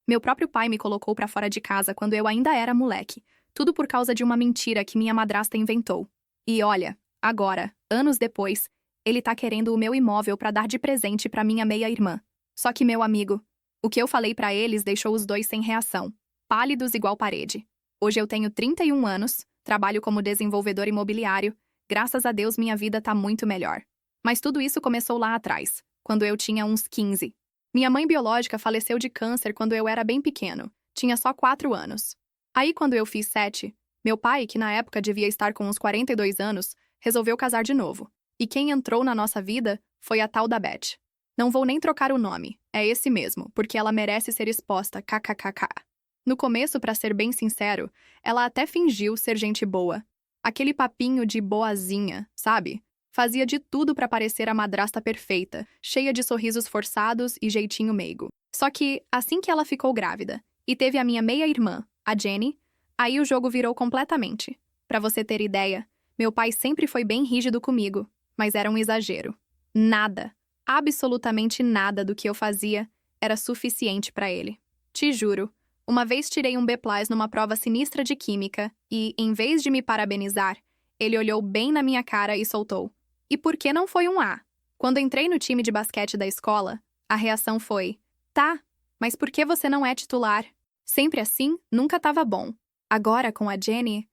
Meu próprio pai me colocou pra fora de casa quando eu ainda era moleque. Tudo por causa de uma mentira que minha madrasta inventou. E olha, agora, anos depois, ele tá querendo o meu imóvel pra dar de presente pra minha meia-irmã. Só que, meu amigo, o que eu falei pra eles deixou os dois sem reação, pálidos igual parede. Hoje eu tenho 31 anos, trabalho como desenvolvedor imobiliário, graças a Deus minha vida tá muito melhor. Mas tudo isso começou lá atrás, quando eu tinha uns 15. Minha mãe biológica faleceu de câncer quando eu era bem pequeno, tinha só 4 anos. Aí quando eu fiz 7, meu pai, que na época devia estar com uns 42 anos, resolveu casar de novo. E quem entrou na nossa vida foi a tal da Beth. Não vou nem trocar o nome, é esse mesmo, porque ela merece ser exposta, kkkk. No começo, pra ser bem sincero, ela até fingiu ser gente boa. Aquele papinho de boazinha, sabe? Fazia de tudo pra parecer a madrasta perfeita, cheia de sorrisos forçados e jeitinho meigo. Só que, assim que ela ficou grávida, e teve a minha meia-irmã, a Jenny, aí o jogo virou completamente. Pra você ter ideia, meu pai sempre foi bem rígido comigo, mas era um exagero. Nada, absolutamente nada do que eu fazia era suficiente pra ele. Te juro, uma vez tirei um B+ numa prova sinistra de química e, em vez de me parabenizar, ele olhou bem na minha cara e soltou: "E por que não foi um A?" Quando entrei no time de basquete da escola, a reação foi: "Tá, mas por que você não é titular?" Sempre assim, nunca tava bom. Agora, com a Jenny,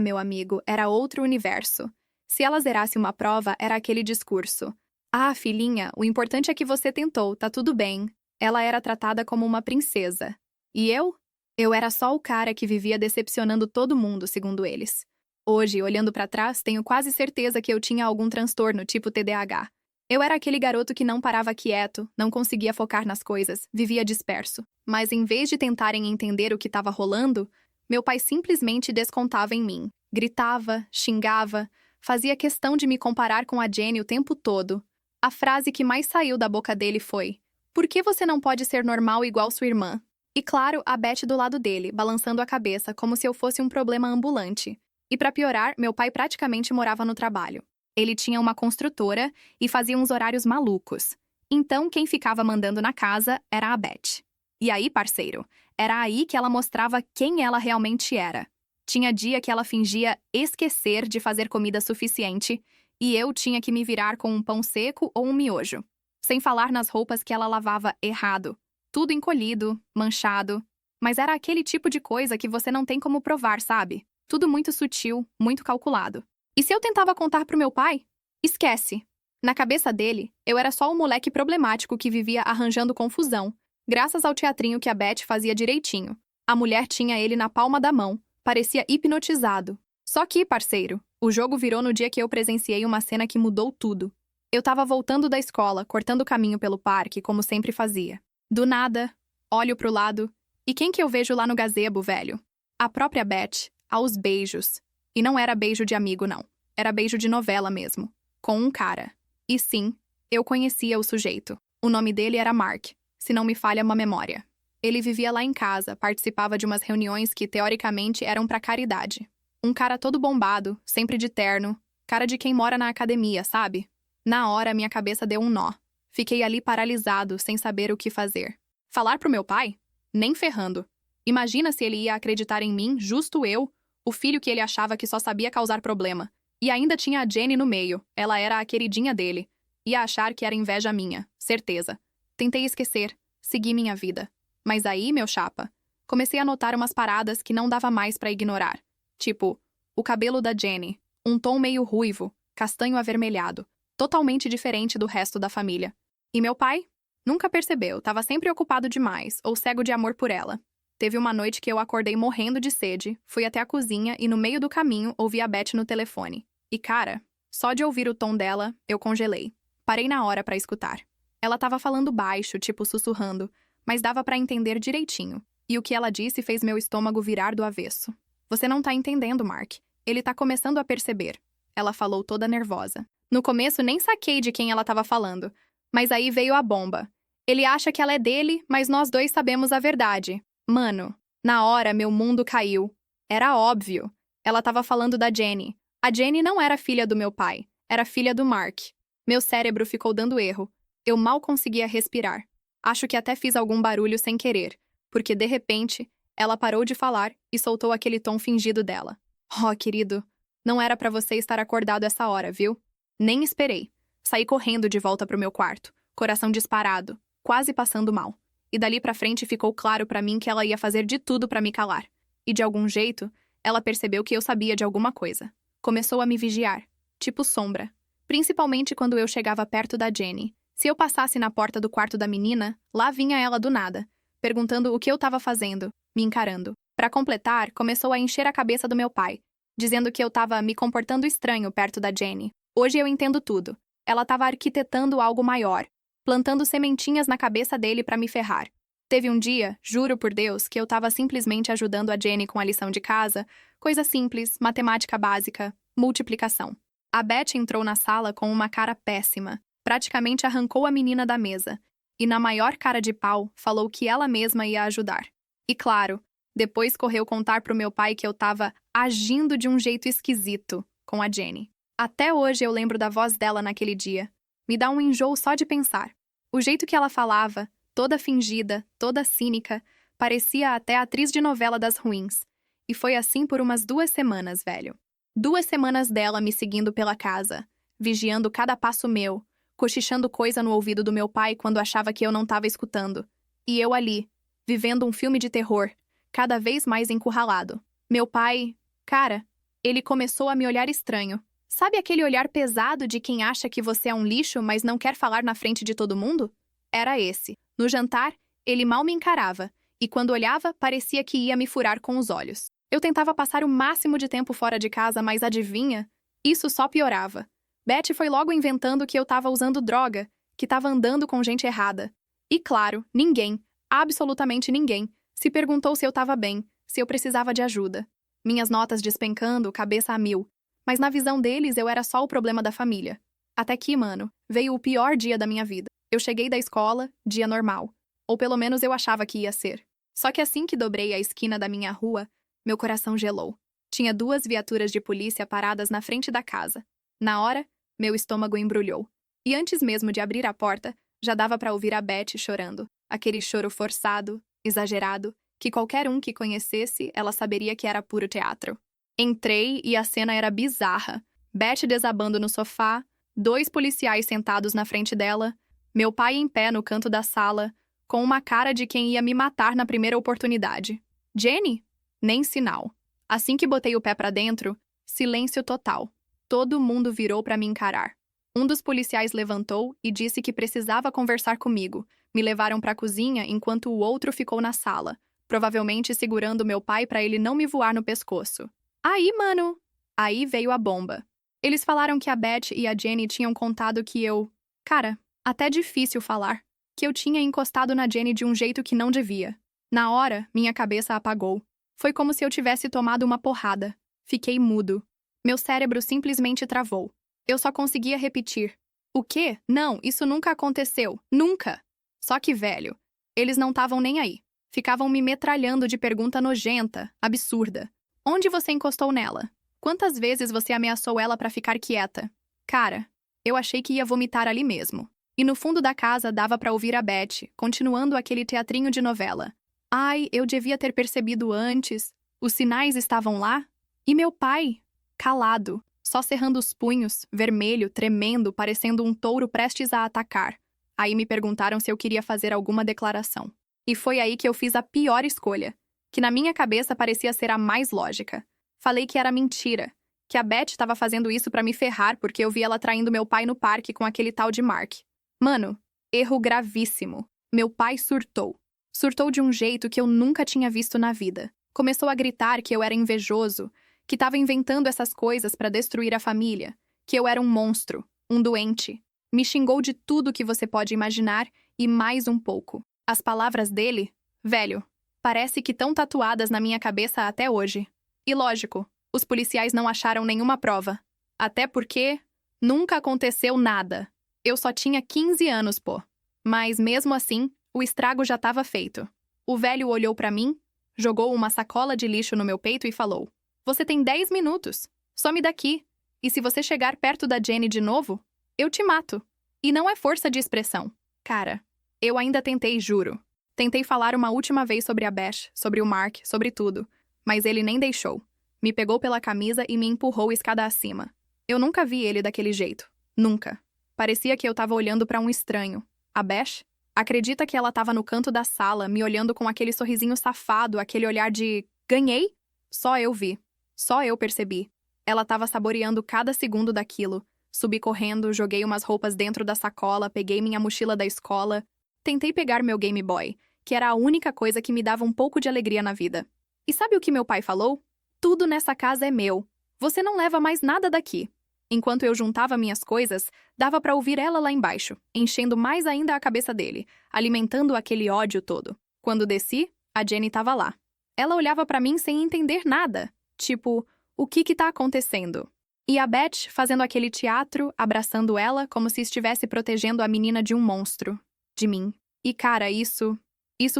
meu amigo, era outro universo. Se ela zerasse uma prova, era aquele discurso: "Ah, filhinha, o importante é que você tentou, tá tudo bem." Ela era tratada como uma princesa. E eu? Eu era só o cara que vivia decepcionando todo mundo, segundo eles. Hoje, olhando pra trás, tenho quase certeza que eu tinha algum transtorno, tipo TDAH. Eu era aquele garoto que não parava quieto, não conseguia focar nas coisas, vivia disperso. Mas em vez de tentarem entender o que estava rolando, meu pai simplesmente descontava em mim. Gritava, xingava, fazia questão de me comparar com a Jenny o tempo todo. A frase que mais saiu da boca dele foi: "Por que você não pode ser normal igual sua irmã?" E claro, a Beth do lado dele, balançando a cabeça como se eu fosse um problema ambulante. E pra piorar, meu pai praticamente morava no trabalho. Ele tinha uma construtora e fazia uns horários malucos. Então, quem ficava mandando na casa era a Beth. E aí, parceiro, era aí que ela mostrava quem ela realmente era. Tinha dia que ela fingia esquecer de fazer comida suficiente e eu tinha que me virar com um pão seco ou um miojo. Sem falar nas roupas que ela lavava errado. Tudo encolhido, manchado. Mas era aquele tipo de coisa que você não tem como provar, sabe? Tudo muito sutil, muito calculado. E se eu tentava contar pro meu pai? Esquece. Na cabeça dele, eu era só um moleque problemático que vivia arranjando confusão, graças ao teatrinho que a Beth fazia direitinho. A mulher tinha ele na palma da mão, parecia hipnotizado. Só que, parceiro, o jogo virou no dia que eu presenciei uma cena que mudou tudo. Eu tava voltando da escola, cortando caminho pelo parque, como sempre fazia. Do nada, olho pro lado, e quem que eu vejo lá no gazebo, velho? A própria Beth, aos beijos. E não era beijo de amigo, não. Era beijo de novela mesmo. Com um cara. E sim, eu conhecia o sujeito. O nome dele era Mark, se não me falha uma memória. Ele vivia lá em casa, participava de umas reuniões que, teoricamente, eram pra caridade. Um cara todo bombado, sempre de terno, cara de quem mora na academia, sabe? Na hora, minha cabeça deu um nó. Fiquei ali paralisado, sem saber o que fazer. Falar pro meu pai? Nem ferrando. Imagina se ele ia acreditar em mim, justo eu, o filho que ele achava que só sabia causar problema. E ainda tinha a Jenny no meio, ela era a queridinha dele. Ia achar que era inveja minha, certeza. Tentei esquecer, segui minha vida. Mas aí, meu chapa, comecei a notar umas paradas que não dava mais pra ignorar. Tipo, o cabelo da Jenny, um tom meio ruivo, castanho avermelhado, totalmente diferente do resto da família. E meu pai? Nunca percebeu, tava sempre ocupado demais, ou cego de amor por ela. Teve uma noite que eu acordei morrendo de sede, fui até a cozinha e no meio do caminho ouvi a Beth no telefone. E cara, só de ouvir o tom dela, eu congelei. Parei na hora pra escutar. Ela tava falando baixo, tipo sussurrando, mas dava pra entender direitinho. E o que ela disse fez meu estômago virar do avesso. "Você não tá entendendo, Mark. Ele tá começando a perceber." Ela falou toda nervosa. No começo nem saquei de quem ela tava falando. Mas aí veio a bomba. "Ele acha que ela é dele, mas nós dois sabemos a verdade." Mano, na hora meu mundo caiu. Era óbvio. Ela tava falando da Jenny. A Jenny não era filha do meu pai, era filha do Mark. Meu cérebro ficou dando erro. Eu mal conseguia respirar. Acho que até fiz algum barulho sem querer. porque de repente, ela parou de falar e soltou aquele tom fingido dela. Oh, querido, não era pra você estar acordado essa hora, viu? Nem esperei. Saí correndo de volta pro meu quarto, coração disparado, quase passando mal. E dali pra frente ficou claro pra mim que ela ia fazer de tudo pra me calar. E de algum jeito, ela percebeu que eu sabia de alguma coisa. Começou a me vigiar, tipo sombra. Principalmente quando eu chegava perto da Jenny. Se eu passasse na porta do quarto da menina, lá vinha ela do nada, perguntando o que eu tava fazendo, me encarando. Pra completar, começou a encher a cabeça do meu pai, dizendo que eu tava me comportando estranho perto da Jenny. Hoje eu entendo tudo. Ela tava arquitetando algo maior, plantando sementinhas na cabeça dele pra me ferrar. Teve um dia, juro por Deus, que eu tava simplesmente ajudando a Jenny com a lição de casa, coisa simples, matemática básica, multiplicação. A Beth entrou na sala com uma cara péssima, praticamente arrancou a menina da mesa, e na maior cara de pau, falou que ela mesma ia ajudar. E claro, depois correu contar pro meu pai que eu tava agindo de um jeito esquisito com a Jenny. Até hoje eu lembro da voz dela naquele dia. Me dá um enjoo só de pensar. O jeito que ela falava, toda fingida, toda cínica, parecia até atriz de novela das ruins. E foi assim por umas 2 semanas, velho. 2 semanas dela me seguindo pela casa, vigiando cada passo meu, cochichando coisa no ouvido do meu pai quando achava que eu não tava escutando. E eu ali, vivendo um filme de terror, cada vez mais encurralado. Meu pai, cara, ele começou a me olhar estranho. Sabe aquele olhar pesado de quem acha que você é um lixo, mas não quer falar na frente de todo mundo? Era esse. No jantar, ele mal me encarava, e quando olhava, parecia que ia me furar com os olhos. Eu tentava passar o máximo de tempo fora de casa, mas adivinha? Isso só piorava. Beth foi logo inventando que eu tava usando droga, que tava andando com gente errada. E claro, ninguém, absolutamente ninguém, se perguntou se eu tava bem, se eu precisava de ajuda. Minhas notas despencando, cabeça a mil. Mas na visão deles eu era só o problema da família. Até que, mano, veio o pior dia da minha vida. Eu cheguei da escola, dia normal. Ou pelo menos eu achava que ia ser. Só que assim que dobrei a esquina da minha rua, meu coração gelou. Tinha 2 viaturas de polícia paradas na frente da casa. Na hora, meu estômago embrulhou. E antes mesmo de abrir a porta, já dava pra ouvir a Beth chorando. Aquele choro forçado, exagerado, que qualquer um que conhecesse, ela saberia que era puro teatro. Entrei e a cena era bizarra. Beth desabando no sofá, 2 policiais sentados na frente dela, meu pai em pé no canto da sala, com uma cara de quem ia me matar na primeira oportunidade. Jenny? Nem sinal. Assim que botei o pé pra dentro, silêncio total. Todo mundo virou pra me encarar. Um dos policiais levantou e disse que precisava conversar comigo. Me levaram pra cozinha enquanto o outro ficou na sala, provavelmente segurando meu pai pra ele não me voar no pescoço. Aí, mano, aí veio a bomba. Eles falaram que a Beth e a Jenny tinham contado que eu... Cara, até difícil falar. Que eu tinha encostado na Jenny de um jeito que não devia. Na hora, minha cabeça apagou. Foi como se eu tivesse tomado uma porrada. Fiquei mudo. Meu cérebro simplesmente travou. Eu só conseguia repetir. O quê? Não, isso nunca aconteceu. Nunca! Só que, velho, eles não estavam nem aí. Ficavam me metralhando de pergunta nojenta, absurda. Onde você encostou nela? Quantas vezes você ameaçou ela pra ficar quieta? Cara, eu achei que ia vomitar ali mesmo. E no fundo da casa dava pra ouvir a Beth, continuando aquele teatrinho de novela. Ai, eu devia ter percebido antes. Os sinais estavam lá? E meu pai? Calado, só cerrando os punhos, vermelho, tremendo, parecendo um touro prestes a atacar. Aí me perguntaram se eu queria fazer alguma declaração. E foi aí que eu fiz a pior escolha, que na minha cabeça parecia ser a mais lógica. Falei que era mentira, que a Beth estava fazendo isso pra me ferrar porque eu vi ela traindo meu pai no parque com aquele tal de Mark. Mano, erro gravíssimo. Meu pai surtou. Surtou de um jeito que eu nunca tinha visto na vida. Começou a gritar que eu era invejoso, que estava inventando essas coisas pra destruir a família, que eu era um monstro, um doente. Me xingou de tudo que você pode imaginar e mais um pouco. As palavras dele, velho, parece que estão tatuadas na minha cabeça até hoje. E lógico, os policiais não acharam nenhuma prova. Até porque nunca aconteceu nada. Eu só tinha 15 anos, pô. Mas mesmo assim, o estrago já estava feito. O velho olhou pra mim, jogou uma sacola de lixo no meu peito e falou: "Você tem 10 minutos. Some daqui. E se você chegar perto da Jenny de novo, eu te mato." E não é força de expressão. Cara, eu ainda tentei, juro. Tentei falar uma última vez sobre a Beth, sobre o Mark, sobre tudo, mas ele nem deixou. Me pegou pela camisa e me empurrou escada acima. Eu nunca vi ele daquele jeito. Nunca. Parecia que eu tava olhando pra um estranho. A Beth? Acredita que ela tava no canto da sala, me olhando com aquele sorrisinho safado, aquele olhar de ganhei? Só eu vi. Só eu percebi. Ela tava saboreando cada segundo daquilo. Subi correndo, joguei umas roupas dentro da sacola, peguei minha mochila da escola. Tentei pegar meu Game Boy, que era a única coisa que me dava um pouco de alegria na vida. E sabe o que meu pai falou? Tudo nessa casa é meu. Você não leva mais nada daqui. Enquanto eu juntava minhas coisas, dava pra ouvir ela lá embaixo, enchendo mais ainda a cabeça dele, alimentando aquele ódio todo. Quando desci, a Jenny tava lá. Ela olhava pra mim sem entender nada. Tipo, o que tá acontecendo? E a Beth fazendo aquele teatro, abraçando ela como se estivesse protegendo a menina de um monstro. De mim. E cara, isso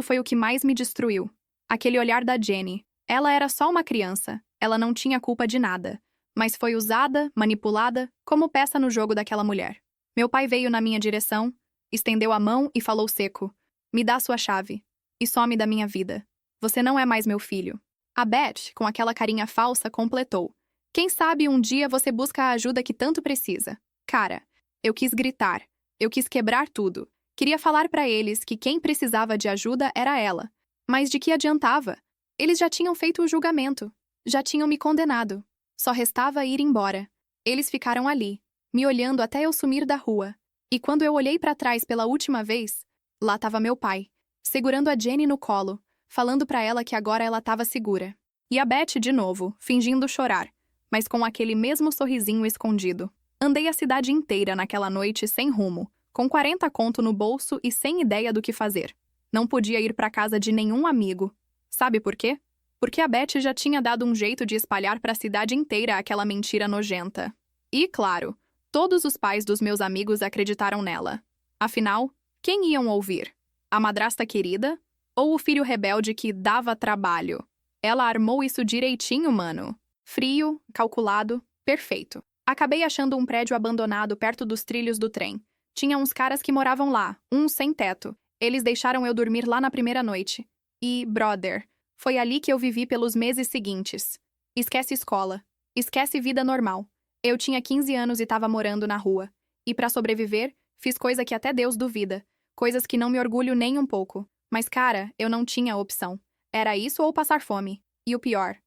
foi o que mais me destruiu. Aquele olhar da Jenny. Ela era só uma criança. Ela não tinha culpa de nada. Mas foi usada, manipulada, como peça no jogo daquela mulher. Meu pai veio na minha direção, estendeu a mão e falou seco: "Me dá sua chave. E some da minha vida. Você não é mais meu filho." A Beth, com aquela carinha falsa, completou: "Quem sabe um dia você busca a ajuda que tanto precisa." Cara, eu quis gritar. Eu quis quebrar tudo. Queria falar pra eles que quem precisava de ajuda era ela. Mas de que adiantava? Eles já tinham feito o julgamento. Já tinham me condenado. Só restava ir embora. Eles ficaram ali, me olhando até eu sumir da rua. E quando eu olhei pra trás pela última vez, lá tava meu pai, segurando a Jenny no colo, falando pra ela que agora ela tava segura. E a Beth de novo, fingindo chorar, mas com aquele mesmo sorrisinho escondido. Andei a cidade inteira naquela noite sem rumo, com 40 conto no bolso e sem ideia do que fazer. Não podia ir pra casa de nenhum amigo. Sabe por quê? Porque a Beth já tinha dado um jeito de espalhar para a cidade inteira aquela mentira nojenta. E, claro, todos os pais dos meus amigos acreditaram nela. Afinal, quem iam ouvir? A madrasta querida? Ou o filho rebelde que dava trabalho? Ela armou isso direitinho, mano. Frio, calculado, perfeito. Acabei achando um prédio abandonado perto dos trilhos do trem. Tinha uns caras que moravam lá, uns sem teto. Eles deixaram eu dormir lá na primeira noite. E, brother, foi ali que eu vivi pelos meses seguintes. Esquece escola. Esquece vida normal. Eu tinha 15 anos e tava morando na rua. E pra sobreviver, fiz coisa que até Deus duvida. Coisas que não me orgulho nem um pouco. Mas, cara, eu não tinha opção. Era isso ou passar fome. E o pior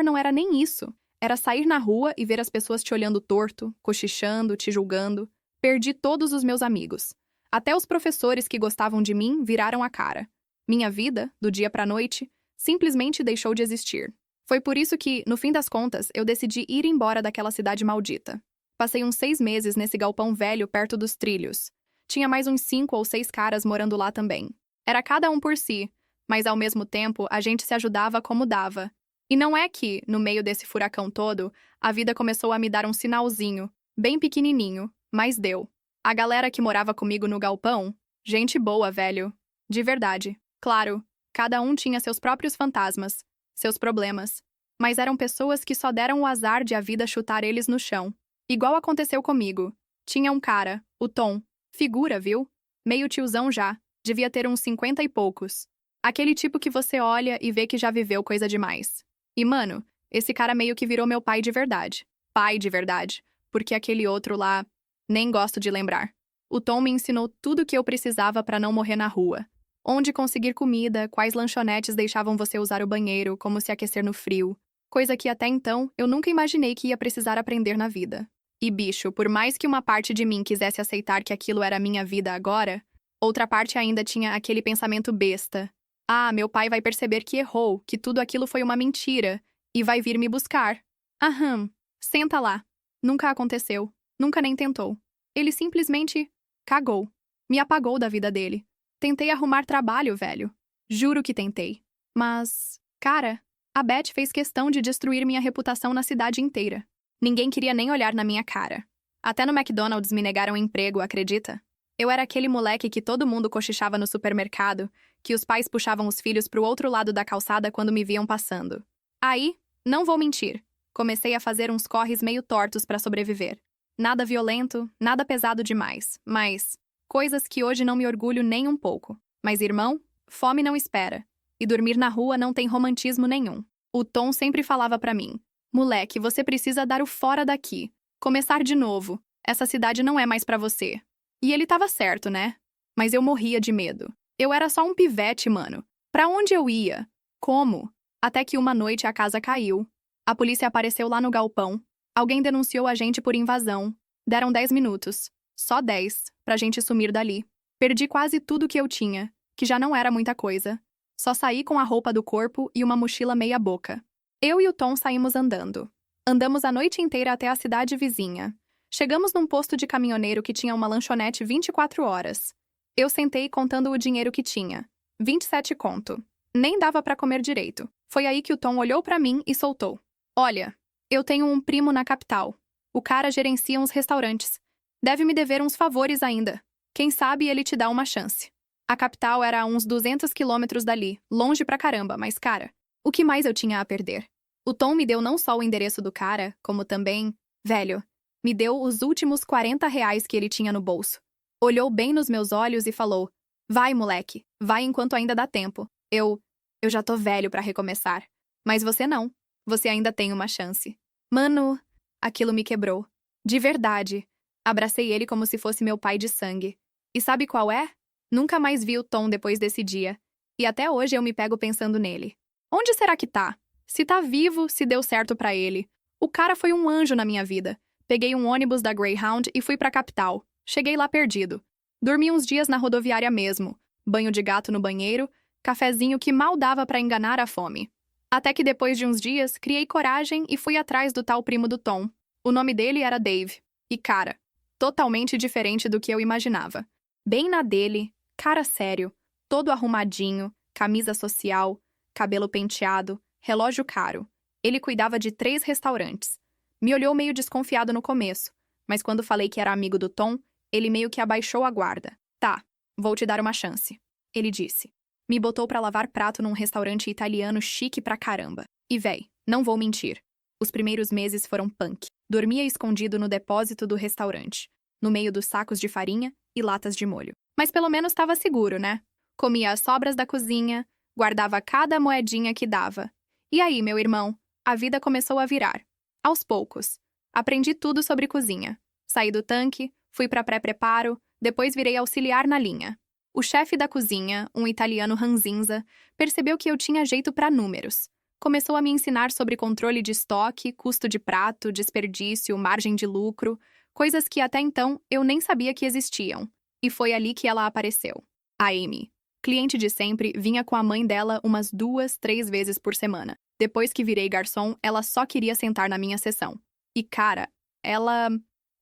não era nem isso. Era sair na rua e ver as pessoas te olhando torto, cochichando, te julgando. Perdi todos os meus amigos. Até os professores que gostavam de mim viraram a cara. Minha vida, do dia pra noite, simplesmente deixou de existir. Foi por isso que, no fim das contas, eu decidi ir embora daquela cidade maldita. Passei uns 6 meses nesse galpão velho perto dos trilhos. Tinha mais uns 5 ou 6 caras morando lá também. Era cada um por si, mas ao mesmo tempo a gente se ajudava como dava. E não é que, no meio desse furacão todo, a vida começou a me dar um sinalzinho, bem pequenininho, mas deu. A galera que morava comigo no galpão, gente boa, velho. De verdade. Claro, cada um tinha seus próprios fantasmas, seus problemas. Mas eram pessoas que só deram o azar de a vida chutar eles no chão. Igual aconteceu comigo. Tinha um cara, o Tom. Figura, viu? Meio tiozão já. Devia ter uns 50 e poucos. Aquele tipo que você olha e vê que já viveu coisa demais. E, mano, esse cara meio que virou meu pai de verdade. Pai de verdade. Porque aquele outro lá, nem gosto de lembrar. O Tom me ensinou tudo o que eu precisava pra não morrer na rua. Onde conseguir comida, quais lanchonetes deixavam você usar o banheiro, como se aquecer no frio. Coisa que até então eu nunca imaginei que ia precisar aprender na vida. E bicho, por mais que uma parte de mim quisesse aceitar que aquilo era minha vida agora, outra parte ainda tinha aquele pensamento besta. Ah, meu pai vai perceber que errou, que tudo aquilo foi uma mentira, e vai vir me buscar. Aham, senta lá. Nunca aconteceu, nunca nem tentou. Ele simplesmente cagou. Me apagou da vida dele. Tentei arrumar trabalho, velho. Juro que tentei. Mas, cara, a Beth fez questão de destruir minha reputação na cidade inteira. Ninguém queria nem olhar na minha cara. Até no McDonald's me negaram emprego, acredita? Eu era aquele moleque que todo mundo cochichava no supermercado, que os pais puxavam os filhos pro outro lado da calçada quando me viam passando. Aí, não vou mentir, comecei a fazer uns corres meio tortos pra sobreviver. Nada violento, nada pesado demais, mas coisas que hoje não me orgulho nem um pouco. Mas, irmão, fome não espera. E dormir na rua não tem romantismo nenhum. O Tom sempre falava pra mim: moleque, você precisa dar o fora daqui. Começar de novo. Essa cidade não é mais pra você. E ele tava certo, né? Mas eu morria de medo. Eu era só um pivete, mano. Pra onde eu ia? Como? Até que uma noite a casa caiu. A polícia apareceu lá no galpão. Alguém denunciou a gente por invasão. Deram 10 minutos. Só 10, pra gente sumir dali. Perdi quase tudo que eu tinha, que já não era muita coisa. Só saí com a roupa do corpo e uma mochila meia boca. Eu e o Tom saímos andando. Andamos a noite inteira até a cidade vizinha. Chegamos num posto de caminhoneiro que tinha uma lanchonete 24 horas. Eu sentei contando o dinheiro que tinha. 27 conto. Nem dava pra comer direito. Foi aí que o Tom olhou pra mim e soltou: olha, eu tenho um primo na capital. O cara gerencia uns restaurantes. Deve me dever uns favores ainda. Quem sabe ele te dá uma chance. A capital era a uns 200 quilômetros dali, longe pra caramba, mas cara, o que mais eu tinha a perder? O Tom me deu não só o endereço do cara, como também, velho, me deu os últimos 40 reais que ele tinha no bolso. Olhou bem nos meus olhos e falou: vai, moleque, vai enquanto ainda dá tempo. Eu já tô velho pra recomeçar. Mas você não. Você ainda tem uma chance. Mano, aquilo me quebrou. De verdade. Abracei ele como se fosse meu pai de sangue. E sabe qual é? Nunca mais vi o Tom depois desse dia. E até hoje eu me pego pensando nele. Onde será que tá? Se tá vivo, se deu certo pra ele. O cara foi um anjo na minha vida. Peguei um ônibus da Greyhound e fui pra capital. Cheguei lá perdido. Dormi uns dias na rodoviária mesmo. Banho de gato no banheiro, cafezinho que mal dava pra enganar a fome. Até que depois de uns dias, criei coragem e fui atrás do tal primo do Tom. O nome dele era Dave. E cara, totalmente diferente do que eu imaginava. Bem na dele, cara sério, todo arrumadinho, camisa social, cabelo penteado, relógio caro. Ele cuidava de 3 restaurantes. Me olhou meio desconfiado no começo, mas quando falei que era amigo do Tom, ele meio que abaixou a guarda. Tá, vou te dar uma chance, ele disse. Me botou pra lavar prato num restaurante italiano chique pra caramba. E véi, não vou mentir. Os primeiros meses foram punk. Dormia escondido no depósito do restaurante, no meio dos sacos de farinha e latas de molho. Mas pelo menos estava seguro, né? Comia as sobras da cozinha, guardava cada moedinha que dava. E aí, meu irmão, a vida começou a virar. Aos poucos. Aprendi tudo sobre cozinha. Saí do tanque, fui pra pré-preparo, depois virei auxiliar na linha. O chefe da cozinha, um italiano ranzinza, percebeu que eu tinha jeito pra números. Começou a me ensinar sobre controle de estoque, custo de prato, desperdício, margem de lucro, coisas que até então eu nem sabia que existiam. E foi ali que ela apareceu. A Amy. Cliente de sempre, vinha com a mãe dela umas 2, 3 vezes por semana. Depois que virei garçom, ela só queria sentar na minha sessão. E cara, ela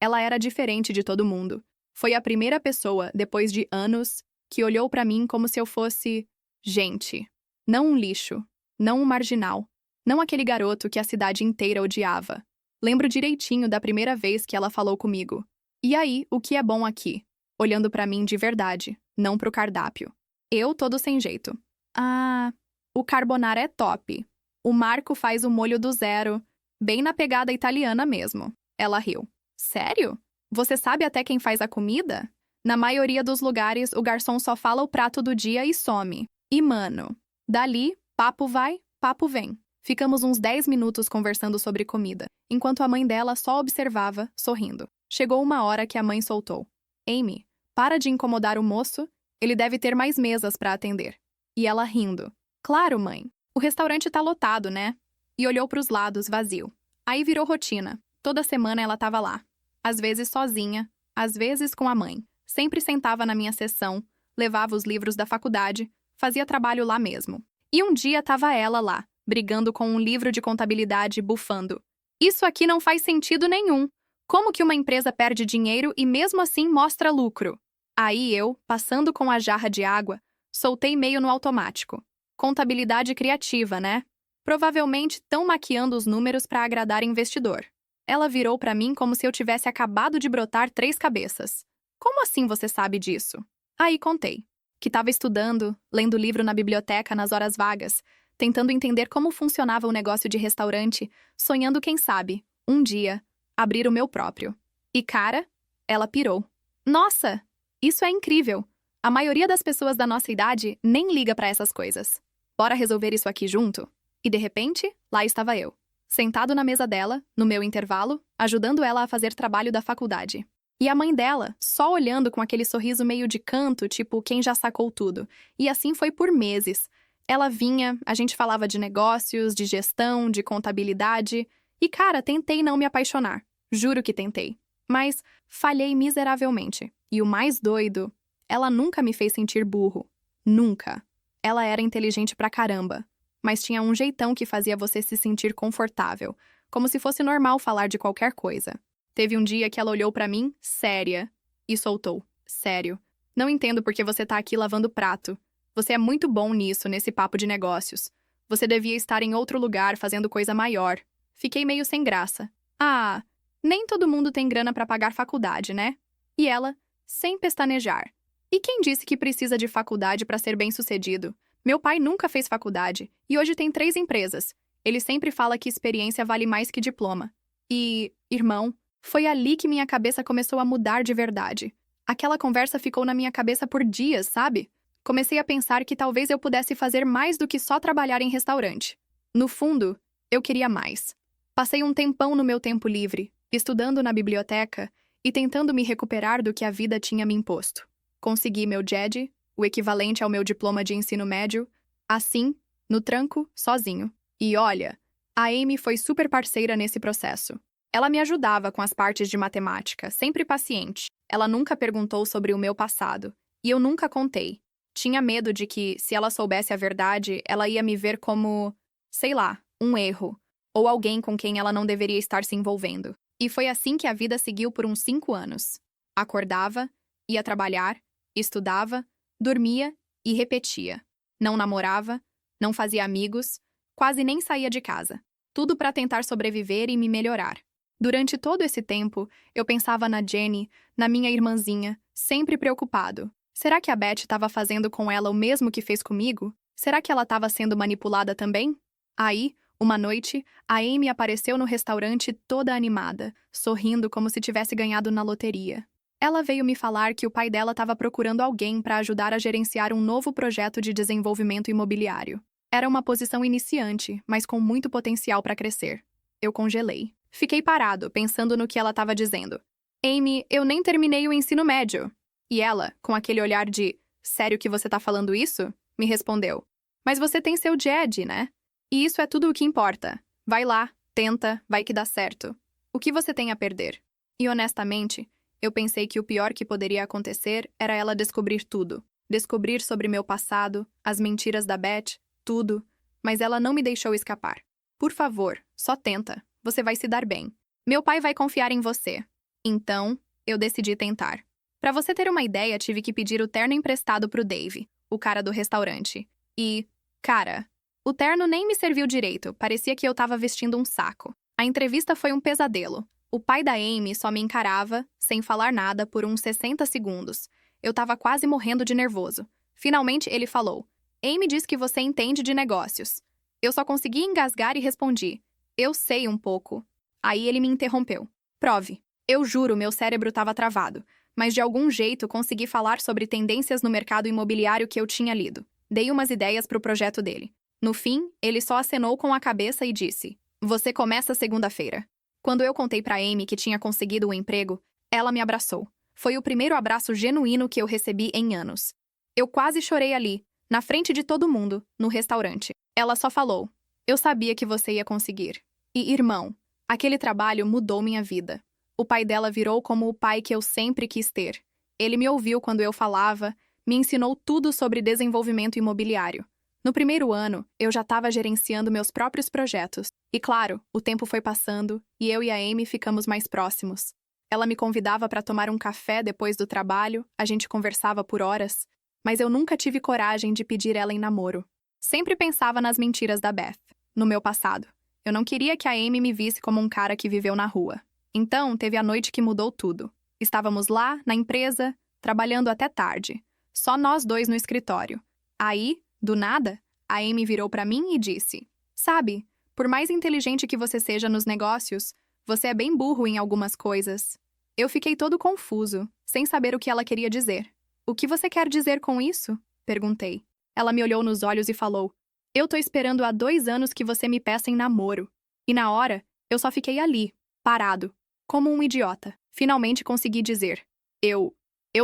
era diferente de todo mundo. Foi a primeira pessoa, depois de anos, que olhou pra mim como se eu fosse gente. Não um lixo. Não um marginal. Não aquele garoto que a cidade inteira odiava. Lembro direitinho da primeira vez que ela falou comigo. E aí, o que é bom aqui? Olhando pra mim de verdade, não pro cardápio. Eu todo sem jeito. Ah, o carbonara é top. O Marco faz o molho do zero, bem na pegada italiana mesmo. Ela riu. Sério? Você sabe até quem faz a comida? Na maioria dos lugares, o garçom só fala o prato do dia e some. E mano, dali, papo vai, papo vem. Ficamos uns 10 minutos conversando sobre comida, enquanto a mãe dela só observava, sorrindo. Chegou uma hora que a mãe soltou. Amy, para de incomodar o moço, ele deve ter mais mesas para atender. E ela rindo. Claro, mãe. O restaurante tá lotado, né? E olhou pros lados, vazio. Aí virou rotina. Toda semana ela tava lá. Às vezes sozinha, às vezes com a mãe. Sempre sentava na minha sessão, levava os livros da faculdade, fazia trabalho lá mesmo. E um dia tava ela lá, brigando com um livro de contabilidade, bufando. Isso aqui não faz sentido nenhum. Como que uma empresa perde dinheiro e mesmo assim mostra lucro? Aí eu, passando com a jarra de água, soltei meio no automático. Contabilidade criativa, né? Provavelmente tão maquiando os números para agradar investidor. Ela virou para mim como se eu tivesse acabado de brotar 3 cabeças. Como assim você sabe disso? Aí contei. Que estava estudando, lendo livro na biblioteca nas horas vagas, tentando entender como funcionava o negócio de restaurante, sonhando, quem sabe, um dia, abrir o meu próprio. E cara, ela pirou. Nossa, isso é incrível! A maioria das pessoas da nossa idade nem liga pra essas coisas. Bora resolver isso aqui junto? E de repente, lá estava eu, sentado na mesa dela, no meu intervalo, ajudando ela a fazer trabalho da faculdade. E a mãe dela, só olhando com aquele sorriso meio de canto, tipo quem já sacou tudo. E assim foi por meses. Ela vinha, a gente falava de negócios, de gestão, de contabilidade. E cara, tentei não me apaixonar. Juro que tentei. Mas falhei miseravelmente. E o mais doido, ela nunca me fez sentir burro. Nunca. Ela era inteligente pra caramba. Mas tinha um jeitão que fazia você se sentir confortável, como se fosse normal falar de qualquer coisa. Teve um dia que ela olhou pra mim, séria, e soltou. Sério. Não entendo por que você tá aqui lavando prato. Você é muito bom nisso, nesse papo de negócios. Você devia estar em outro lugar fazendo coisa maior. Fiquei meio sem graça. Ah, nem todo mundo tem grana pra pagar faculdade, né? E ela, sem pestanejar. E quem disse que precisa de faculdade pra ser bem-sucedido? Meu pai nunca fez faculdade e hoje tem 3 empresas. Ele sempre fala que experiência vale mais que diploma. E, irmão, foi ali que minha cabeça começou a mudar de verdade. Aquela conversa ficou na minha cabeça por dias, sabe? Comecei a pensar que talvez eu pudesse fazer mais do que só trabalhar em restaurante. No fundo, eu queria mais. Passei um tempão no meu tempo livre, estudando na biblioteca e tentando me recuperar do que a vida tinha me imposto. Consegui meu GED, o equivalente ao meu diploma de ensino médio, assim, no tranco, sozinho. E olha, a Amy foi super parceira nesse processo. Ela me ajudava com as partes de matemática, sempre paciente. Ela nunca perguntou sobre o meu passado, e eu nunca contei. Tinha medo de que, se ela soubesse a verdade, ela ia me ver como, sei lá, um erro, ou alguém com quem ela não deveria estar se envolvendo. E foi assim que a vida seguiu por uns 5 anos. Acordava, ia trabalhar, estudava, dormia e repetia. Não namorava, não fazia amigos, quase nem saía de casa. Tudo para tentar sobreviver e me melhorar. Durante todo esse tempo, eu pensava na Jenny, na minha irmãzinha, sempre preocupado. Será que a Beth estava fazendo com ela o mesmo que fez comigo? Será que ela estava sendo manipulada também? Aí, uma noite, a Amy apareceu no restaurante toda animada, sorrindo como se tivesse ganhado na loteria. Ela veio me falar que o pai dela estava procurando alguém para ajudar a gerenciar um novo projeto de desenvolvimento imobiliário. Era uma posição iniciante, mas com muito potencial para crescer. Eu congelei. Fiquei parado, pensando no que ela estava dizendo. Amy, eu nem terminei o ensino médio. E ela, com aquele olhar de, sério que você tá falando isso? Me respondeu. Mas você tem seu GED, né? E isso é tudo o que importa. Vai lá, tenta, vai que dá certo. O que você tem a perder? E honestamente, eu pensei que o pior que poderia acontecer era ela descobrir tudo. Descobrir sobre meu passado, as mentiras da Beth, tudo. Mas ela não me deixou escapar. Por favor, só tenta. Você vai se dar bem. Meu pai vai confiar em você. Então, eu decidi tentar. Pra você ter uma ideia, tive que pedir o terno emprestado pro Dave, o cara do restaurante. E, cara, o terno nem me serviu direito, parecia que eu tava vestindo um saco. A entrevista foi um pesadelo. O pai da Amy só me encarava, sem falar nada, por uns 60 segundos. Eu tava quase morrendo de nervoso. Finalmente ele falou: Amy diz que você entende de negócios. Eu só consegui engasgar e respondi: eu sei um pouco. Aí ele me interrompeu. Prove. Eu juro, meu cérebro tava travado. Mas de algum jeito consegui falar sobre tendências no mercado imobiliário que eu tinha lido. Dei umas ideias pro projeto dele. No fim, ele só acenou com a cabeça e disse: você começa segunda-feira. Quando eu contei pra Amy que tinha conseguido o emprego, ela me abraçou. Foi o primeiro abraço genuíno que eu recebi em anos. Eu quase chorei ali, na frente de todo mundo, no restaurante. Ela só falou: eu sabia que você ia conseguir. E, irmão, aquele trabalho mudou minha vida. O pai dela virou como o pai que eu sempre quis ter. Ele me ouviu quando eu falava, me ensinou tudo sobre desenvolvimento imobiliário. No primeiro ano, eu já estava gerenciando meus próprios projetos. E claro, o tempo foi passando e eu e a Amy ficamos mais próximos. Ela me convidava para tomar um café depois do trabalho, a gente conversava por horas, mas eu nunca tive coragem de pedir ela em namoro. Sempre pensava nas mentiras da Beth, no meu passado. Eu não queria que a Amy me visse como um cara que viveu na rua. Então, teve a noite que mudou tudo. Estávamos lá, na empresa, trabalhando até tarde. Só nós dois no escritório. Aí, do nada, a Amy virou para mim e disse: sabe, por mais inteligente que você seja nos negócios, você é bem burro em algumas coisas. Eu fiquei todo confuso, sem saber o que ela queria dizer. O que você quer dizer com isso? Perguntei. Ela me olhou nos olhos e falou: Eu tô esperando há 2 anos que você me peça em namoro. E na hora, eu só fiquei ali, parado, como um idiota. Finalmente consegui dizer: Eu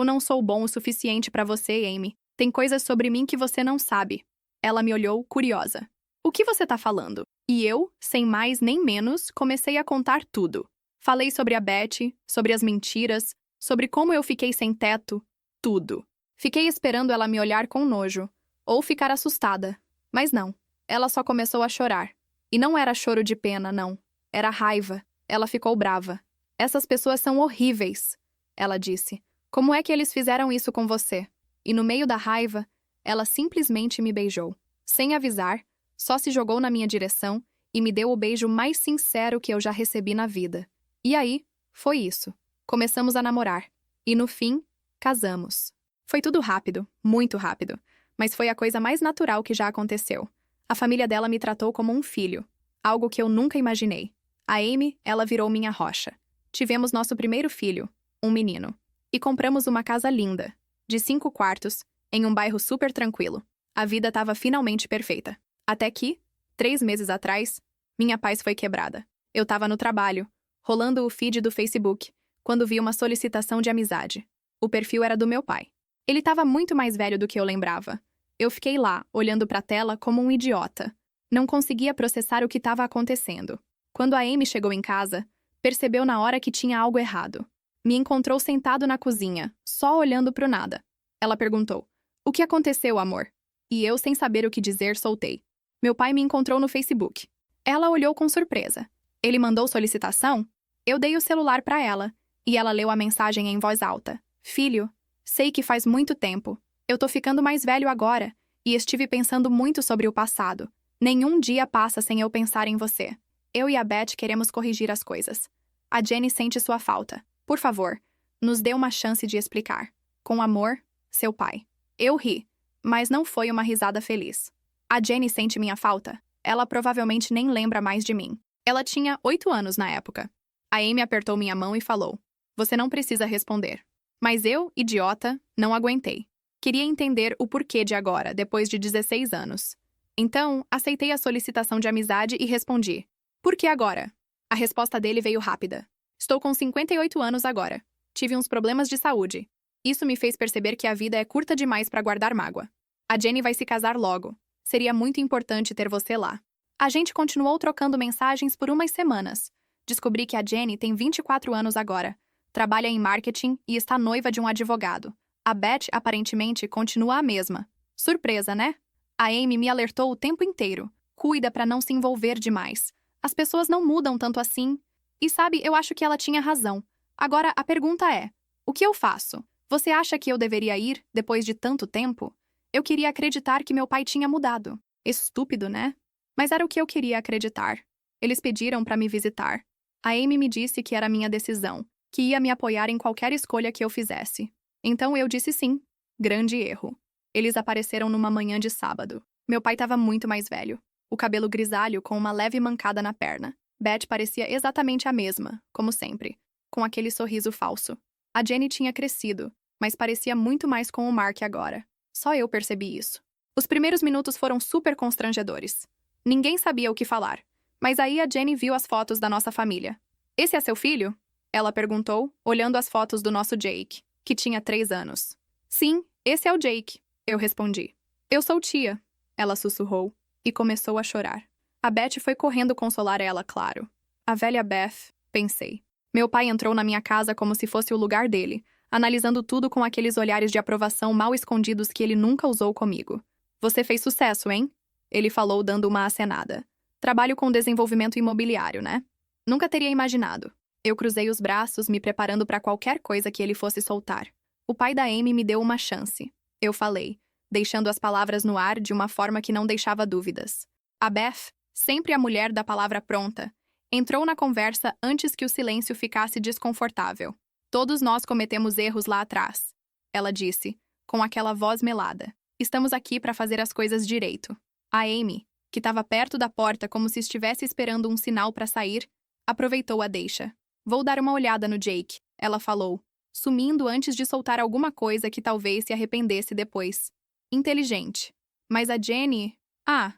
não sou bom o suficiente pra você, Amy. Tem coisas sobre mim que você não sabe. Ela me olhou, curiosa. O que você tá falando? E eu, sem mais nem menos, comecei a contar tudo. Falei sobre a Beth, sobre as mentiras, sobre como eu fiquei sem teto, tudo. Fiquei esperando ela me olhar com nojo, ou ficar assustada. Mas não. Ela só começou a chorar. E não era choro de pena, não. Era raiva. Ela ficou brava. Essas pessoas são horríveis, ela disse. Como é que eles fizeram isso com você? E no meio da raiva, ela simplesmente me beijou. Sem avisar, só se jogou na minha direção e me deu o beijo mais sincero que eu já recebi na vida. E aí, foi isso. Começamos a namorar. E no fim, casamos. Foi tudo rápido, muito rápido. Mas foi a coisa mais natural que já aconteceu. A família dela me tratou como um filho. Algo que eu nunca imaginei. A Amy, ela virou minha rocha. Tivemos nosso primeiro filho, um menino. E compramos uma casa linda, de 5 quartos, em um bairro super tranquilo. A vida estava finalmente perfeita. Até que, 3 meses atrás, minha paz foi quebrada. Eu estava no trabalho, rolando o feed do Facebook, quando vi uma solicitação de amizade. O perfil era do meu pai. Ele estava muito mais velho do que eu lembrava. Eu fiquei lá, olhando para a tela como um idiota. Não conseguia processar o que estava acontecendo. Quando a Amy chegou em casa, percebeu na hora que tinha algo errado. Me encontrou sentado na cozinha, só olhando pro nada. Ela perguntou: O que aconteceu, amor? E eu, sem saber o que dizer, soltei: Meu pai me encontrou no Facebook. Ela olhou com surpresa. Ele mandou solicitação? Eu dei o celular para ela, e ela leu a mensagem em voz alta. Filho, sei que faz muito tempo. Eu tô ficando mais velho agora, e estive pensando muito sobre o passado. Nenhum dia passa sem eu pensar em você. Eu e a Beth queremos corrigir as coisas. A Jenny sente sua falta. Por favor, nos dê uma chance de explicar. Com amor, seu pai. Eu ri, mas não foi uma risada feliz. A Jenny sente minha falta? Ela provavelmente nem lembra mais de mim. Ela tinha 8 anos na época. A Amy apertou minha mão e falou: Você não precisa responder. Mas eu, idiota, não aguentei. Queria entender o porquê de agora, depois de 16 anos. Então, aceitei a solicitação de amizade e respondi: Por que agora? A resposta dele veio rápida. Estou com 58 anos agora. Tive uns problemas de saúde. Isso me fez perceber que a vida é curta demais para guardar mágoa. A Jenny vai se casar logo. Seria muito importante ter você lá. A gente continuou trocando mensagens por umas semanas. Descobri que a Jenny tem 24 anos agora. Trabalha em marketing e está noiva de um advogado. A Beth, aparentemente, continua a mesma. Surpresa, né? A Amy me alertou o tempo inteiro. Cuida para não se envolver demais. As pessoas não mudam tanto assim. E sabe, eu acho que ela tinha razão. Agora, a pergunta é: o que eu faço? Você acha que eu deveria ir, depois de tanto tempo? Eu queria acreditar que meu pai tinha mudado. Estúpido, né? Mas era o que eu queria acreditar. Eles pediram para me visitar. A Amy me disse que era minha decisão, que ia me apoiar em qualquer escolha que eu fizesse. Então eu disse sim. Grande erro. Eles apareceram numa manhã de sábado. Meu pai estava muito mais velho. O cabelo grisalho com uma leve mancada na perna. Beth parecia exatamente a mesma, como sempre, com aquele sorriso falso. A Jenny tinha crescido, mas parecia muito mais com o Mark agora. Só eu percebi isso. Os primeiros minutos foram super constrangedores. Ninguém sabia o que falar. Mas aí a Jenny viu as fotos da nossa família. Esse é seu filho? Ela perguntou, olhando as fotos do nosso Jake, que tinha 3 anos. Sim, esse é o Jake, eu respondi. Eu sou tia, ela sussurrou, e começou a chorar. A Beth foi correndo consolar ela, claro. A velha Beth, pensei. Meu pai entrou na minha casa como se fosse o lugar dele, analisando tudo com aqueles olhares de aprovação mal escondidos que ele nunca usou comigo. Você fez sucesso, hein? Ele falou dando uma acenada. Trabalho com desenvolvimento imobiliário, né? Nunca teria imaginado. Eu cruzei os braços, me preparando para qualquer coisa que ele fosse soltar. O pai da Amy me deu uma chance. Eu falei, deixando as palavras no ar de uma forma que não deixava dúvidas. A Beth, sempre a mulher da palavra pronta, entrou na conversa antes que o silêncio ficasse desconfortável. Todos nós cometemos erros lá atrás, ela disse, com aquela voz melada. Estamos aqui para fazer as coisas direito. A Amy, que estava perto da porta como se estivesse esperando um sinal para sair, aproveitou a deixa. Vou dar uma olhada no Jake, ela falou, sumindo antes de soltar alguma coisa que talvez se arrependesse depois. Inteligente. Mas a Jenny... a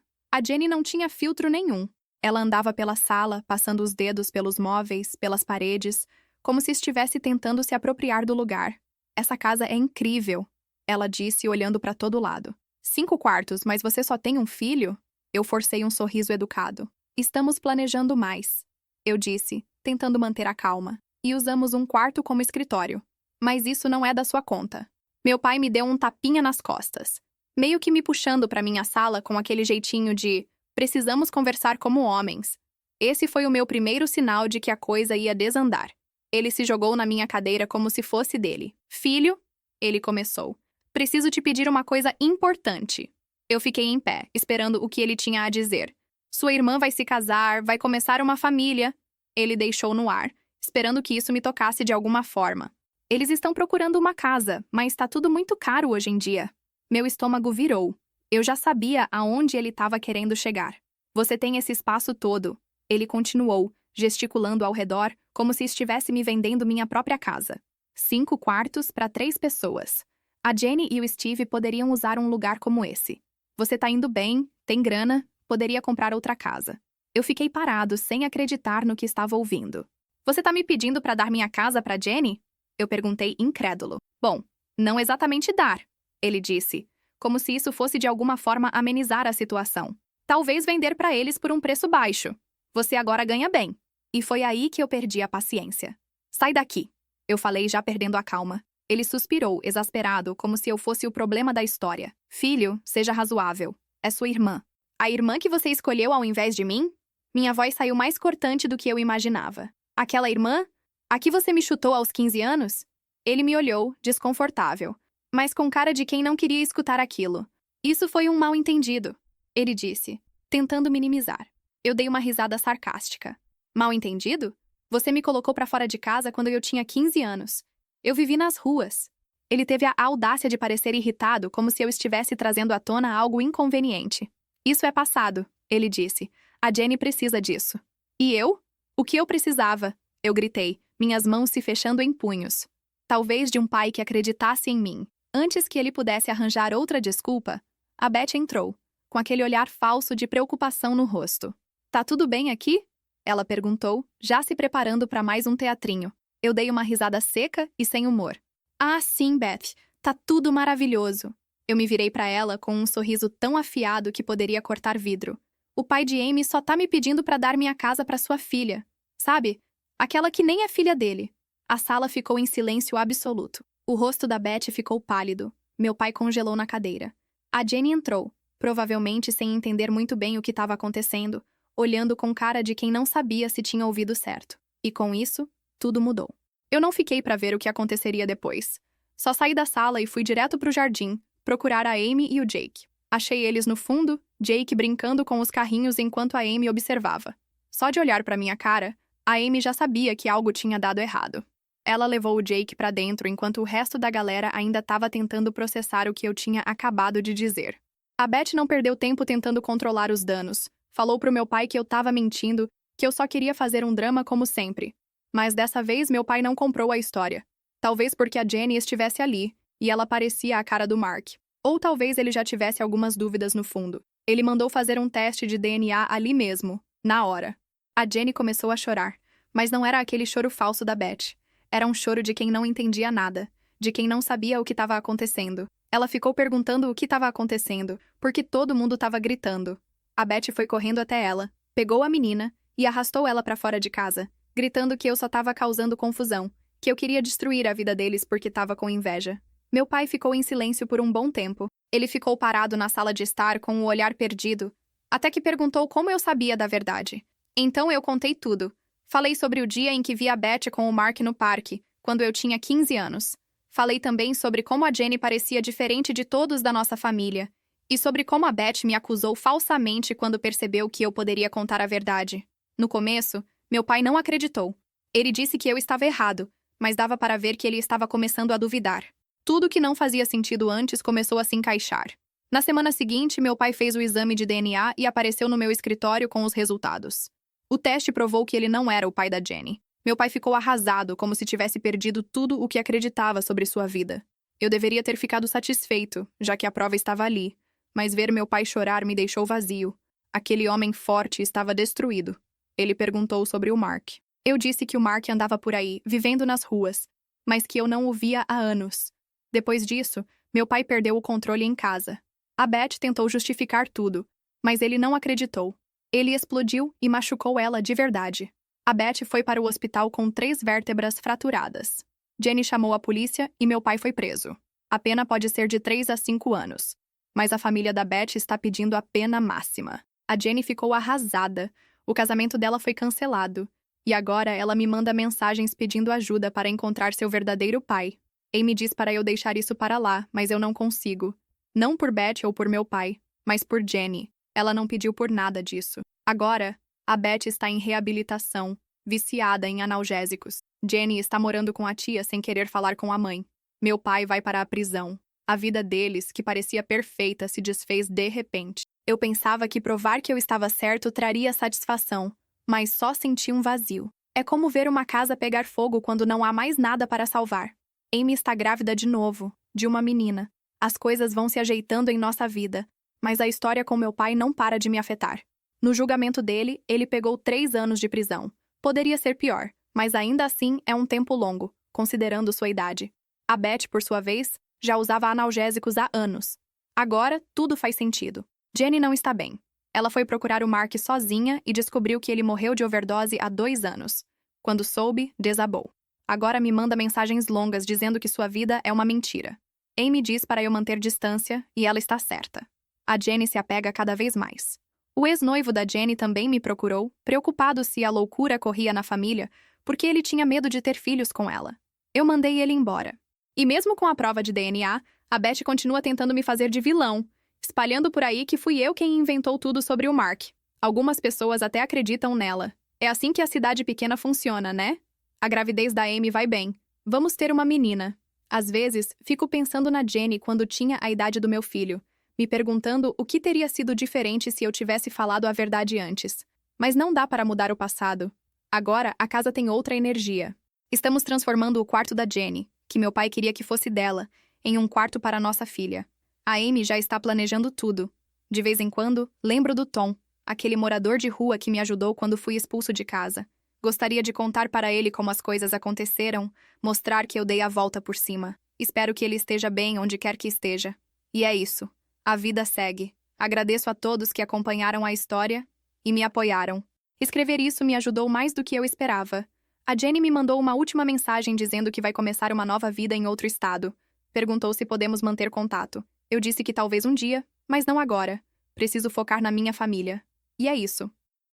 Jenny não tinha filtro nenhum. Ela andava pela sala, passando os dedos pelos móveis, pelas paredes, como se estivesse tentando se apropriar do lugar. Essa casa é incrível, ela disse, olhando para todo lado. 5 quartos, mas você só tem um filho? Eu forcei um sorriso educado. Estamos planejando mais, eu disse, tentando manter a calma. E usamos um quarto como escritório. Mas isso não é da sua conta. Meu pai me deu um tapinha nas costas, meio que me puxando para minha sala com aquele jeitinho de precisamos conversar como homens. Esse foi o meu primeiro sinal de que a coisa ia desandar. Ele se jogou na minha cadeira como se fosse dele. Filho, ele começou. Preciso te pedir uma coisa importante. Eu fiquei em pé, esperando o que ele tinha a dizer. Sua irmã vai se casar, vai começar uma família. Ele deixou no ar, esperando que isso me tocasse de alguma forma. Eles estão procurando uma casa, mas está tudo muito caro hoje em dia. Meu estômago virou. Eu já sabia aonde ele estava querendo chegar. Você tem esse espaço todo. Ele continuou, gesticulando ao redor, como se estivesse me vendendo minha própria casa. 5 quartos para 3 pessoas. A Jenny e o Steve poderiam usar um lugar como esse. Você tá indo bem, tem grana, poderia comprar outra casa. Eu fiquei parado, sem acreditar no que estava ouvindo. Você tá me pedindo para dar minha casa para Jenny? Eu perguntei incrédulo. Bom, não exatamente dar, ele disse, como se isso fosse de alguma forma amenizar a situação. Talvez vender para eles por um preço baixo. Você agora ganha bem. E foi aí que eu perdi a paciência. Sai daqui, eu falei já perdendo a calma. Ele suspirou, exasperado, como se eu fosse o problema da história. Filho, seja razoável. É sua irmã. A irmã que você escolheu ao invés de mim? Minha voz saiu mais cortante do que eu imaginava. Aquela irmã? A que você me chutou aos 15 anos? Ele me olhou, desconfortável, mas com cara de quem não queria escutar aquilo. Isso foi um mal-entendido, ele disse, tentando minimizar. Eu dei uma risada sarcástica. Mal-entendido? Você me colocou pra fora de casa quando eu tinha 15 anos. Eu vivi nas ruas. Ele teve a audácia de parecer irritado, como se eu estivesse trazendo à tona algo inconveniente. Isso é passado, ele disse. A Jenny precisa disso. E eu? O que eu precisava? Eu gritei, minhas mãos se fechando em punhos. Talvez de um pai que acreditasse em mim. Antes que ele pudesse arranjar outra desculpa, a Beth entrou, com aquele olhar falso de preocupação no rosto. Tá tudo bem aqui? Ela perguntou, já se preparando para mais um teatrinho. Eu dei uma risada seca e sem humor. Ah, sim, Beth. Tá tudo maravilhoso. Eu me virei para ela com um sorriso tão afiado que poderia cortar vidro. O pai de Amy só tá me pedindo para dar minha casa para sua filha. Sabe? Aquela que nem é filha dele. A sala ficou em silêncio absoluto. O rosto da Beth ficou pálido. Meu pai congelou na cadeira. A Jenny entrou, provavelmente sem entender muito bem o que estava acontecendo, olhando com cara de quem não sabia se tinha ouvido certo. E com isso, tudo mudou. Eu não fiquei para ver o que aconteceria depois. Só saí da sala e fui direto pro jardim, procurar a Amy e o Jake. Achei eles no fundo, Jake brincando com os carrinhos enquanto a Amy observava. Só de olhar para minha cara, a Amy já sabia que algo tinha dado errado. Ela levou o Jake para dentro enquanto o resto da galera ainda estava tentando processar o que eu tinha acabado de dizer. A Beth não perdeu tempo tentando controlar os danos. Falou pro meu pai que eu tava mentindo, que eu só queria fazer um drama como sempre. Mas dessa vez meu pai não comprou a história. Talvez porque a Jenny estivesse ali, e ela parecia a cara do Mark. Ou talvez ele já tivesse algumas dúvidas no fundo. Ele mandou fazer um teste de DNA ali mesmo, na hora. A Jenny começou a chorar, mas não era aquele choro falso da Beth. Era um choro de quem não entendia nada, de quem não sabia o que estava acontecendo. Ela ficou perguntando o que estava acontecendo, porque todo mundo estava gritando. A Beth foi correndo até ela, pegou a menina e arrastou ela para fora de casa, gritando que eu só estava causando confusão, que eu queria destruir a vida deles porque estava com inveja. Meu pai ficou em silêncio por um bom tempo. Ele ficou parado na sala de estar com o olhar perdido, até que perguntou como eu sabia da verdade. Então eu contei tudo. Falei sobre o dia em que vi a Beth com o Mark no parque, quando eu tinha 15 anos. Falei também sobre como a Jenny parecia diferente de todos da nossa família, e sobre como a Beth me acusou falsamente quando percebeu que eu poderia contar a verdade. No começo, meu pai não acreditou. Ele disse que eu estava errado, mas dava para ver que ele estava começando a duvidar. Tudo que não fazia sentido antes começou a se encaixar. Na semana seguinte, meu pai fez o exame de DNA e apareceu no meu escritório com os resultados. O teste provou que ele não era o pai da Jenny. Meu pai ficou arrasado, como se tivesse perdido tudo o que acreditava sobre sua vida. Eu deveria ter ficado satisfeito, já que a prova estava ali, mas ver meu pai chorar me deixou vazio. Aquele homem forte estava destruído. Ele perguntou sobre o Mark. Eu disse que o Mark andava por aí, vivendo nas ruas, mas que eu não o via há anos. Depois disso, meu pai perdeu o controle em casa. A Beth tentou justificar tudo, mas ele não acreditou. Ele explodiu e machucou ela de verdade. A Beth foi para o hospital com 3 vértebras fraturadas. Jenny chamou a polícia e meu pai foi preso. A pena pode ser de 3 a 5 anos, mas a família da Beth está pedindo a pena máxima. A Jenny ficou arrasada. O casamento dela foi cancelado. E agora ela me manda mensagens pedindo ajuda para encontrar seu verdadeiro pai. Amy diz para eu deixar isso para lá, mas eu não consigo. Não por Beth ou por meu pai, mas por Jenny. Ela não pediu por nada disso. Agora, a Beth está em reabilitação, viciada em analgésicos. Jenny está morando com a tia sem querer falar com a mãe. Meu pai vai para a prisão. A vida deles, que parecia perfeita, se desfez de repente. Eu pensava que provar que eu estava certo traria satisfação, mas só senti um vazio. É como ver uma casa pegar fogo quando não há mais nada para salvar. Amy está grávida de novo, de uma menina. As coisas vão se ajeitando em nossa vida, mas a história com meu pai não para de me afetar. No julgamento dele, ele pegou 3 anos de prisão. Poderia ser pior, mas ainda assim é um tempo longo, considerando sua idade. A Beth, por sua vez, já usava analgésicos há anos. Agora, tudo faz sentido. Jenny não está bem. Ela foi procurar o Mark sozinha e descobriu que ele morreu de overdose há 2 anos. Quando soube, desabou. Agora me manda mensagens longas dizendo que sua vida é uma mentira. Amy diz para eu manter distância e ela está certa. A Jenny se apega cada vez mais. O ex-noivo da Jenny também me procurou, preocupado se a loucura corria na família, porque ele tinha medo de ter filhos com ela. Eu mandei ele embora. E mesmo com a prova de DNA, a Beth continua tentando me fazer de vilão, espalhando por aí que fui eu quem inventou tudo sobre o Mark. Algumas pessoas até acreditam nela. É assim que a cidade pequena funciona, né? A gravidez da Amy vai bem. Vamos ter uma menina. Às vezes, fico pensando na Jenny quando tinha a idade do meu filho, me perguntando o que teria sido diferente se eu tivesse falado a verdade antes. Mas não dá para mudar o passado. Agora, a casa tem outra energia. Estamos transformando o quarto da Jenny, que meu pai queria que fosse dela, em um quarto para nossa filha. A Amy já está planejando tudo. De vez em quando, lembro do Tom, aquele morador de rua que me ajudou quando fui expulso de casa. Gostaria de contar para ele como as coisas aconteceram, mostrar que eu dei a volta por cima. Espero que ele esteja bem onde quer que esteja. E é isso. A vida segue. Agradeço a todos que acompanharam a história e me apoiaram. Escrever isso me ajudou mais do que eu esperava. A Jenny me mandou uma última mensagem dizendo que vai começar uma nova vida em outro estado. Perguntou se podemos manter contato. Eu disse que talvez um dia, mas não agora. Preciso focar na minha família. E é isso.